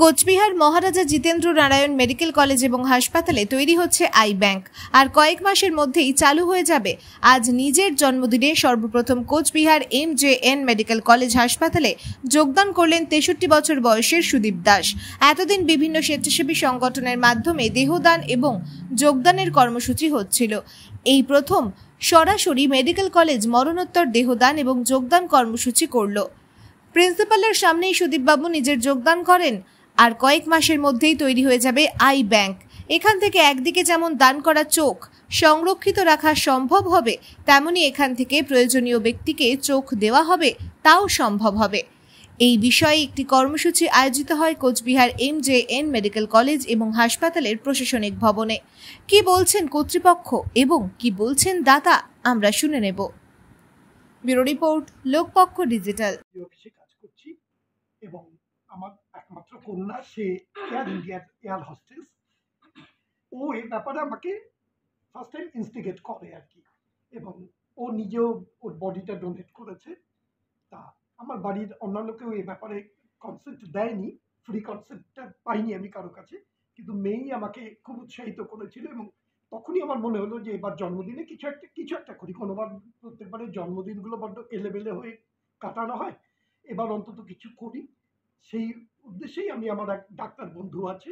কোচবিহার মহারাজা Jitendra Narayan medical college এবং হাসপাতালে তৈরি হচ্ছে আই ব্যাংক। আর কয়েক মাসের মধ্যেই চালু হয়ে যাবে। আজ নিজের জন্মদিনে সর্বপ্রথম কোচবিহার MJN মেডিকেল কলেজ হাসপাতালে যোগদান করলেন 63 বছর বয়সের সুদীপ দাস। এতদিন বিভিন্ন স্বেচ্ছাসেবী সংগঠনের মাধ্যমে দেহদান এবং যোগদানের কর্মসূচি হচ্ছিল। এই প্রথম সরাসরি মেডিকেল কলেজ মরণোত্তর দেহদান এবং যোগদান কর্মসূচি করল। প্রিন্সিপালের সামনেই সুদীপবাবু নিজের যোগদান করেন। আর কয়েক মাসের মধ্যেই তৈরি হয়ে যাবে আই ব্যাংক। এখান থেকে একদিকে যেমন দান করা চোখ সংরক্ষিত রাখা সম্ভব হবে, তেমনি এখান থেকে প্রয়োজনীয় ব্যক্তিকে চোখ দেওয়া হবে, তাও সম্ভব হবে। এই বিষয়ে একটি কর্মসূচি আয়োজিত হয় কোচবিহার MJN মেডিকেল কলেজ এবং হাসপাতালের প্রশাসনিক ভবনে। কি বলছেন কর্তৃপক্ষ এবং কি বলছেন দাতা, আমরা শুনে নেব। Bureau report, Lokpaksha digital. এবং আমার একমাত্র কন্যা, সে এয়ার ইন্ডিয়ার এয়ার হোস্টেস। ও এই ব্যাপারে আমাকে ফার্স্ট টাইম ইনস্টিগেট করে আর কি, এবং ও নিজেও ওর বডিটা ডোনেট করেছে। তা আমার বাড়ির অন্যান্য কেউ এই ব্যাপারে কনসেন্ট দেয়নি, ফ্রি কনসেন্টটা পাইনি আমি কারো কাছে, কিন্তু মেয়েই আমাকে খুব উৎসাহিত করেছিল। এবং তখনই আমার মনে হলো যে এবার জন্মদিনে কিছু একটা করি। কোনোবার প্রত্যেকবারের জন্মদিনগুলো বড্ড এলেবেলে হয়ে কাটানো হয়, এবার অন্তত কিছু করি। সেই উদ্দেশ্যেই আমি আমার এক ডাক্তার বন্ধু আছে,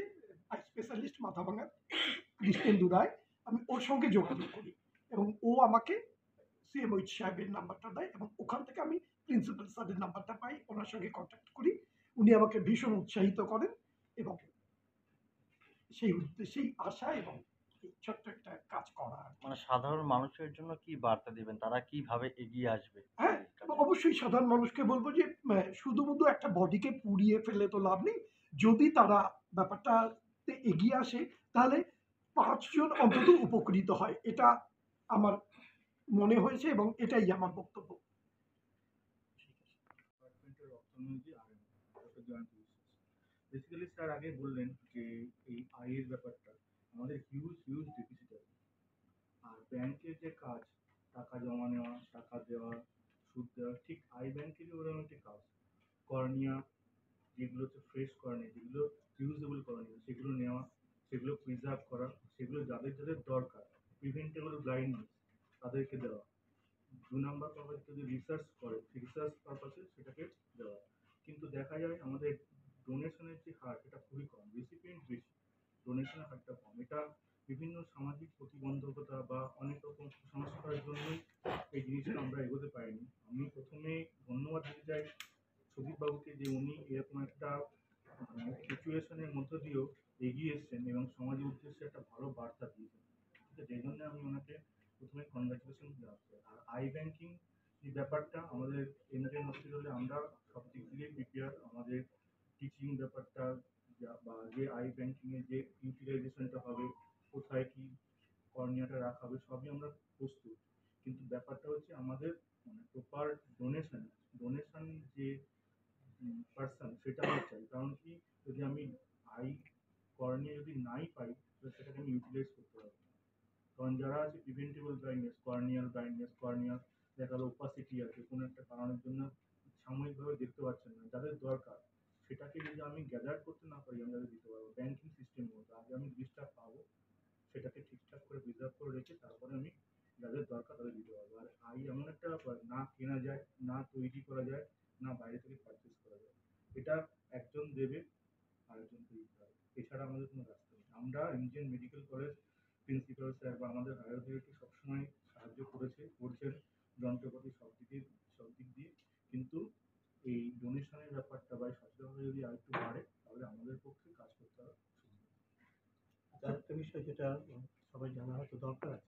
আই স্পেশালিস্ট মাথাভাঙার, কৃষ্ণেন্দু রায়, আমি ওর সঙ্গে যোগাযোগ করি এবং ও আমাকে CMOH সাহেবের নাম্বারটা দেয় এবং ওখান থেকে আমি প্রিন্সিপাল স্যারের নাম্বারটা পাই, ওনার সঙ্গে কন্ট্যাক্ট করি। উনি আমাকে ভীষণ উৎসাহিত করেন এবং সেই উদ্দেশ্যেই আসা এবং ছোট্ট একটা কাজ করা। মানে সাধারণ মানুষের জন্য কি বার্তা দিবেন, তারা কিভাবে এগিয়ে আসবে? হ্যাঁ, অবশ্যই সাধারণ মানুষকে বলবো যে শুধুমুধু একটা বডিকে পুড়িয়ে ফেলে তো লাভ নেই। যদি তারা ব্যাপারটাতে এগিয়ে আসে তাহলে 5 জন অন্তত উপকৃত হয়, এটা আমার মনে হয়েছে এবং এটাই আমার বক্তব্য। বেসিক্যালি স্যার আগে বললেন যে এই আয়ের ব্যাপারটা আমাদের হিউজ ডেফিসিট আছে। আর ব্যাংকের যে কাজ, টাকা জমা নেওয়া, টাকা দেওয়া, সুদ দেওয়া, ঠিক আই ব্যাংকেরই ওরকম একটি কাজ। কর্নিয়া, যেগুলো হচ্ছে ফ্রেশ কর্নিয়া, যেগুলো ইউজেবল কর্নিয়া, সেগুলো নেওয়া, সেগুলো প্রিজার্ভ করা, সেগুলো যাদের দরকার, প্রিভেন্টেবল ব্লাইন্ডনেস, তাদেরকে দেওয়া। 2 নাম্বার পারপাস যদি রিসার্চ করে, রিসার্চ পারপাসে সেটাকে দেওয়া। কিন্তু দেখা যায় আমাদের ডোনেশনের যে হার, এটা খুবই কম, রেসিপিয়েন্ট বেশি, ডোনেশনের হারটা কম। এটা বিভিন্ন সামাজিক প্রতিবন্ধকতা বা অনেক রকম কুসংস্কারের জন্যই এই জিনিসটা আমরা এগোতে পারিনি। আমি প্রথমে ধন্যবাদ দিতে চাই সুদীপবাবুকে যে উনি এরকম একটা সিচুয়েশনের মধ্য দিয়েও এগিয়ে এসছেন এবং সমাজের উদ্দেশ্যে একটা ভালো বার্তা দিয়েছেন। ঠিক আছে, যেই জন্য আমি ওনাকে প্রথমে কনগ্রাচুলেশন জানাচ্ছি। আর আই ব্যাংকিং যে ব্যাপারটা, আমাদের MJN হসপিটালে আমরা সব দিক দিয়ে প্রিপেয়ার। আমাদের টিচিং ব্যাপারটা বা যে আই ব্যাংকিং এর যে ইউটিলাইজেশনটা হবে, কোথায় কি কর্নিয়াটা রাখা হবে, সবই আমরা প্রস্তুত। কিন্তু ব্যাপারটা হচ্ছে আমাদের মানে প্রপার ডোনেশন যে পার্সন, সেটা আমরা চাই। কারণ কি, যদি আমি আই কর্নিয়া যদি নাই পাই, তাহলে সেটাকে আমি ইউটিলাইজ করতে পারবো না। কারণ যারা আছে প্রিভেন্টেবল ব্লাইন্ডনেস, কর্নিয়াল দেখা গেলো ওপাসিটি আছে, কোনো একটা কারণের জন্য সাময়িকভাবে দেখতে পাচ্ছেন না, যাদের দরকার, সেটাকে যদি আমি গ্যাদার করতে না পারি, আমি তাদের দিতে পারবো। ব্যাংকিং সিস্টেমের মতো আগে আমি জিনিসটা পাবো, সেটাকে ঠিকঠাক করে প্রিজার্ভ করে রেখে তারপরে আমি যাদের দরকার তাদের দিতে পারবো। আর আই এমন একটা ব্যাপার, না কেনা যায়, না তৈরি করা যায়, না বাইরে থেকে পারচেস করা যায়। এটা একজন দেবে, আরেকজনকে দিতে হবে, এছাড়া আমাদের কোনো রাস্তা নেই। আমরা MJN medical college principal sir বা আমাদের হায়ার অথরিটি সবসময় সাহায্য করছেন যন্ত্রপাতি সব দিক দিয়ে। কিন্তু এই ডোনেশনের ব্যাপারটা বা সচেতনতা যদি আরেকটু বাড়ে, তাহলে আমাদের পক্ষে কাজ করতে হবে। একটা বিষয় যেটা সবাই জানা হয়তো দরকার আছে,